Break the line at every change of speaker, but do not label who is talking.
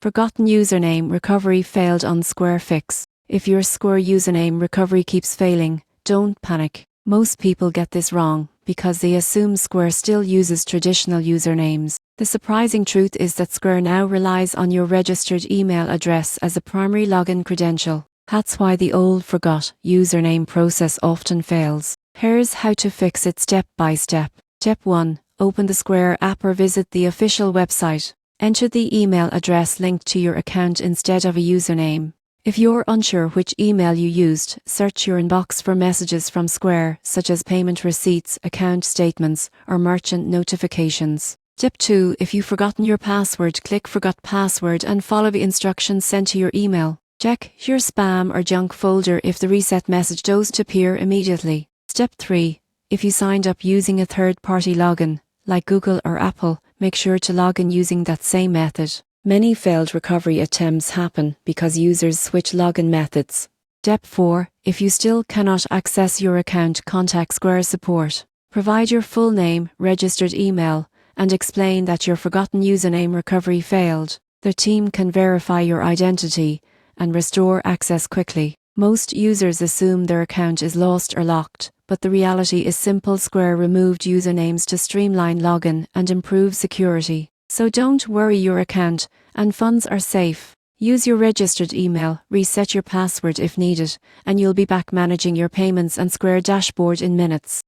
Forgotten username recovery failed on Square Fix. If your Square username recovery keeps failing, don't panic. Most people get this wrong because they assume Square still uses traditional usernames. The surprising truth is that Square now relies on your registered email address as a primary login credential. That's why the old forgot username process often fails. Here's how to fix it step by step. Step 1. Open the Square app or visit the official website. Enter the email address linked to your account instead of a username. If you're unsure which email you used, search your inbox for messages from Square, such as payment receipts, account statements, or merchant notifications. Step 2. If you've forgotten your password, click Forgot Password and follow the instructions sent to your email. Check your spam or junk folder if the reset message does appear immediately. Step 3. If you signed up using a third-party login, like Google or Apple, make sure to log in using that same method. Many failed recovery attempts happen because users switch login methods. Step 4. If you still cannot access your account, contact Square support. Provide your full name, registered email, and explain that your forgotten username recovery failed. The team can verify your identity and restore access quickly. Most users assume their account is lost or locked, but the reality is simple. Square removed usernames to streamline login and improve security. So don't worry, your account and funds are safe. Use your registered email, reset your password if needed, and you'll be back managing your payments and Square dashboard in minutes.